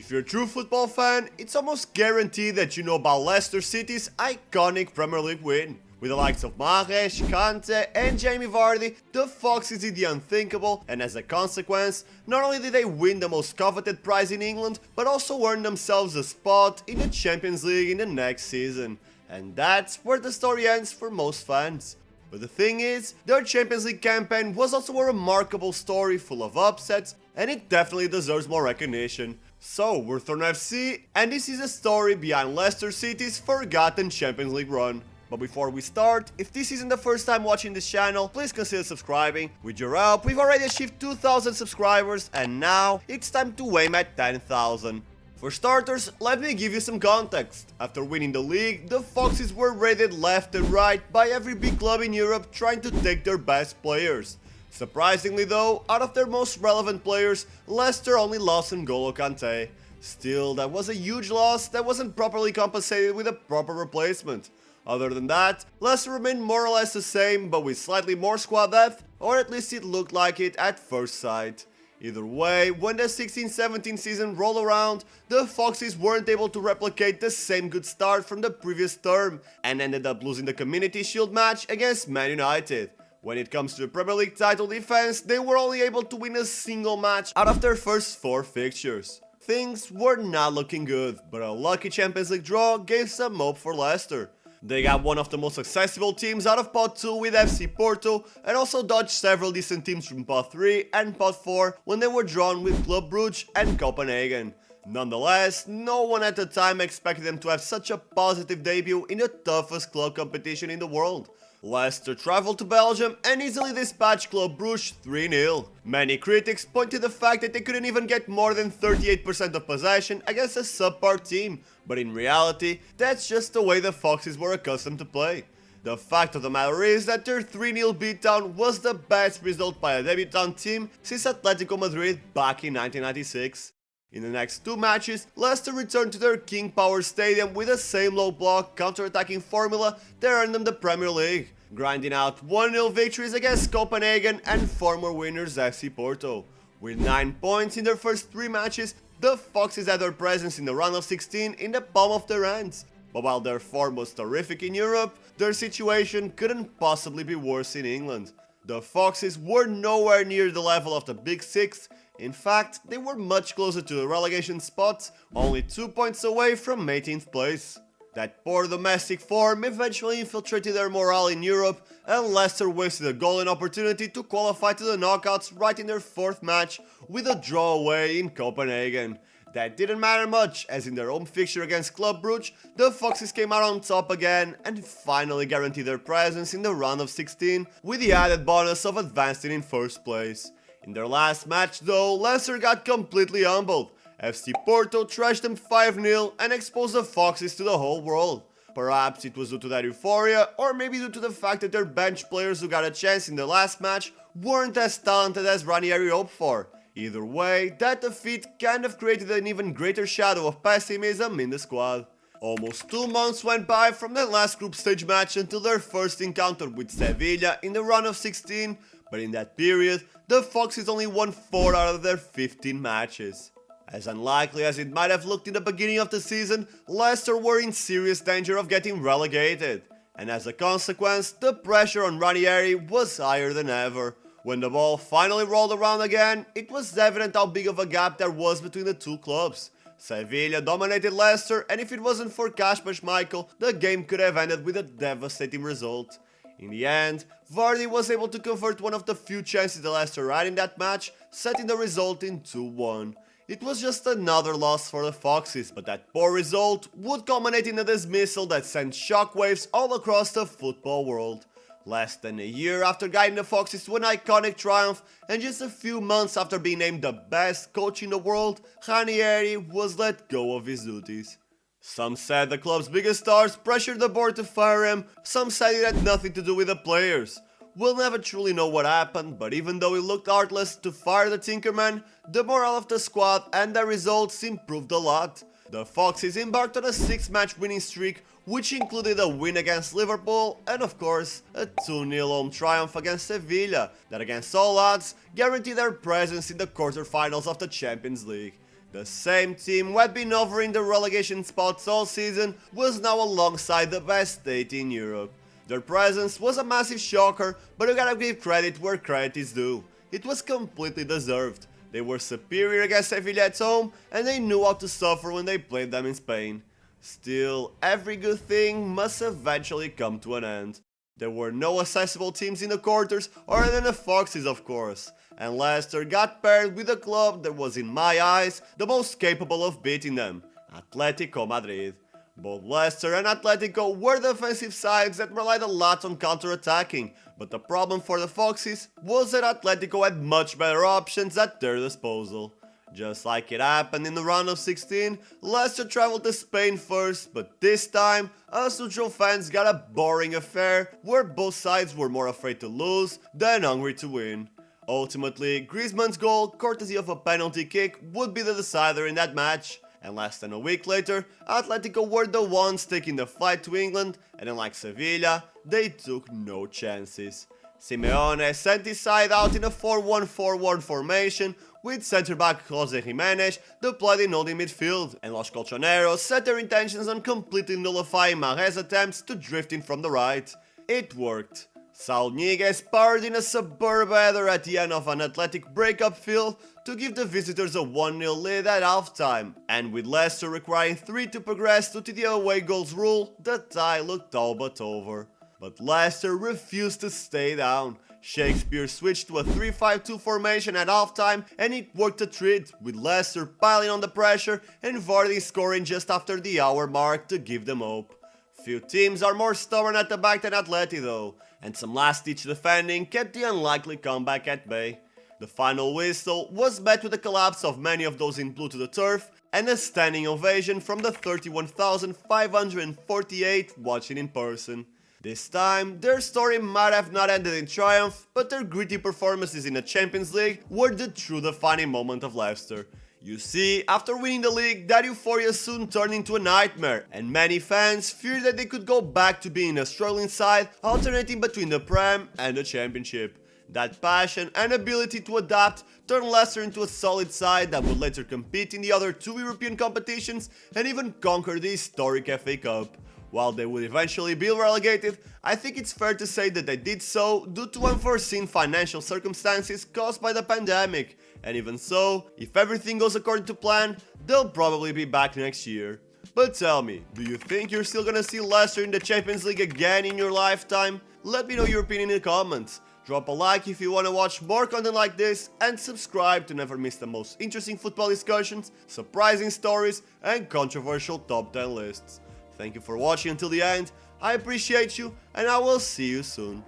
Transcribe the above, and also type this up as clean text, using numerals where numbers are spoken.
If you're a true football fan, it's almost guaranteed that you know about Leicester City's iconic Premier League win. With the likes of Mahrez, Kanté and Jamie Vardy, the Foxes did the unthinkable, and as a consequence, not only did they win the most coveted prize in England, but also earned themselves a spot in the Champions League in the next season. And that's where the story ends for most fans. But the thing is, their Champions League campaign was also a remarkable story full of upsets, and it definitely deserves more recognition. So, we're Thorn FC, and this is a story behind Leicester City's forgotten Champions League run. But before we start, if this isn't the first time watching this channel, please consider subscribing. With your help, we've already achieved 2,000 subscribers, and now it's time to aim at 10,000. For starters, let me give you some context. After winning the league, the Foxes were raided left and right by every big club in Europe trying to take their best players. Surprisingly though, out of their most relevant players, Leicester only lost N'Golo Kanté. Still, that was a huge loss that wasn't properly compensated with a proper replacement. Other than that, Leicester remained more or less the same, but with slightly more squad depth, or at least it looked like it at first sight. Either way, when the 16-17 season rolled around, the Foxes weren't able to replicate the same good start from the previous term, and ended up losing the Community Shield match against Man United. When it comes to the Premier League title defense, they were only able to win a single match out of their first 4 fixtures. Things were not looking good, but a lucky Champions League draw gave some hope for Leicester. They got one of the most accessible teams out of Pot 2 with FC Porto, and also dodged several decent teams from Pot 3 and Pot 4 when they were drawn with Club Brugge and Copenhagen. Nonetheless, no one at the time expected them to have such a positive debut in the toughest club competition in the world. Leicester travelled to Belgium and easily dispatched Club Brugge 3-0. Many critics point to the fact that they couldn't even get more than 38% of possession against a subpar team, but in reality, that's just the way the Foxes were accustomed to play. The fact of the matter is that their 3-0 beatdown was the best result by a debutant team since Atletico Madrid back in 1996. In the next 2 matches, Leicester returned to their King Power Stadium with the same low block counter-attacking formula that earned them the Premier League, grinding out 1-0 victories against Copenhagen and former winners FC Porto. With 9 points in their first 3 matches, the Foxes had their presence in the round of 16 in the palm of their hands. But while their form was terrific in Europe, their situation couldn't possibly be worse in England. The Foxes were nowhere near the level of the Big Six. In fact, they were much closer to the relegation spot, only 2 points away from 18th place. That poor domestic form eventually infiltrated their morale in Europe, and Leicester wasted a golden opportunity to qualify to the knockouts right in their 4th match with a draw away in Copenhagen. That didn't matter much, as in their home fixture against Club Brugge, the Foxes came out on top again and finally guaranteed their presence in the round of 16 with the added bonus of advancing in 1st place. In their last match though, Leicester got completely humbled. FC Porto trashed them 5-0 and exposed the Foxes to the whole world. Perhaps it was due to that euphoria, or maybe due to the fact that their bench players who got a chance in the last match weren't as talented as Ranieri hoped for. Either way, that defeat kind of created an even greater shadow of pessimism in the squad. Almost 2 months went by from their last group stage match until their first encounter with Sevilla in the round of 16, but in that period, the Foxes only won 4 out of their 15 matches. As unlikely as it might have looked in the beginning of the season, Leicester were in serious danger of getting relegated, and as a consequence, the pressure on Ranieri was higher than ever. When the ball finally rolled around again, it was evident how big of a gap there was between the two clubs. Sevilla dominated Leicester, and if it wasn't for Kasper Schmeichel, the game could have ended with a devastating result. In the end, Vardy was able to convert one of the few chances that Leicester had in that match, setting the result in 2-1. It was just another loss for the Foxes, but that poor result would culminate in a dismissal that sent shockwaves all across the football world. Less than a year after guiding the Foxes to an iconic triumph, and just a few months after being named the best coach in the world, Ranieri was let go of his duties. Some said the club's biggest stars pressured the board to fire him, some said it had nothing to do with the players. We'll never truly know what happened, but even though it looked heartless to fire the Tinkerman, the morale of the squad and their results improved a lot. The Foxes embarked on a 6-match winning streak, which included a win against Liverpool and of course a 2-0 home triumph against Sevilla that against all odds guaranteed their presence in the quarterfinals of the Champions League. The same team who had been hovering the relegation spots all season was now alongside the best 8 in Europe. Their presence was a massive shocker, but you gotta give credit where credit is due. It was completely deserved. They were superior against Sevilla at home, and they knew how to suffer when they played them in Spain. Still, every good thing must eventually come to an end. There were no accessible teams in the quarters, other than the Foxes of course, and Leicester got paired with a club that was in my eyes the most capable of beating them, Atletico Madrid. Both Leicester and Atletico were defensive sides that relied a lot on counter-attacking, but the problem for the Foxes was that Atletico had much better options at their disposal. Just like it happened in the round of 16, Leicester travelled to Spain first, but this time, us neutral fans got a boring affair where both sides were more afraid to lose than hungry to win. Ultimately, Griezmann's goal, courtesy of a penalty kick, would be the decider in that match. And less than a week later, Atletico were the ones taking the flight to England, and unlike Sevilla, they took no chances. Simeone sent his side out in a 4-1-4-1 formation, with centre-back Jose Jimenez deployed in holding midfield, and Los Colchoneros set their intentions on completely nullifying Mahrez attempts to drift in from the right. It worked. Saul Niguez powered in a superb header at the end of an Athletic breakup field to give the visitors a 1-0 lead at halftime, and with Leicester requiring 3 to progress due to the away goals rule, the tie looked all but over. But Leicester refused to stay down. Shakespeare switched to a 3-5-2 formation at halftime, and it worked a treat, with Leicester piling on the pressure and Vardy scoring just after the hour mark to give them hope. Few teams are more stubborn at the back than Atleti though, and some last-ditch defending kept the unlikely comeback at bay. The final whistle was met with the collapse of many of those in blue to the turf, and a standing ovation from the 31,548 watching in person. This time, their story might have not ended in triumph, but their gritty performances in the Champions League were the true defining moment of Leicester. You see, after winning the league, that euphoria soon turned into a nightmare, and many fans feared that they could go back to being a struggling side, alternating between the Prem and the Championship. That passion and ability to adapt turned Leicester into a solid side that would later compete in the other 2 European competitions and even conquer the historic FA Cup. While they would eventually be relegated, I think it's fair to say that they did so due to unforeseen financial circumstances caused by the pandemic, and even so, if everything goes according to plan, they'll probably be back next year. But tell me, do you think you're still gonna see Leicester in the Champions League again in your lifetime? Let me know your opinion in the comments. Drop a like if you want to watch more content like this, and subscribe to never miss the most interesting football discussions, surprising stories, and controversial top 10 lists. Thank you for watching until the end, I appreciate you, and I will see you soon.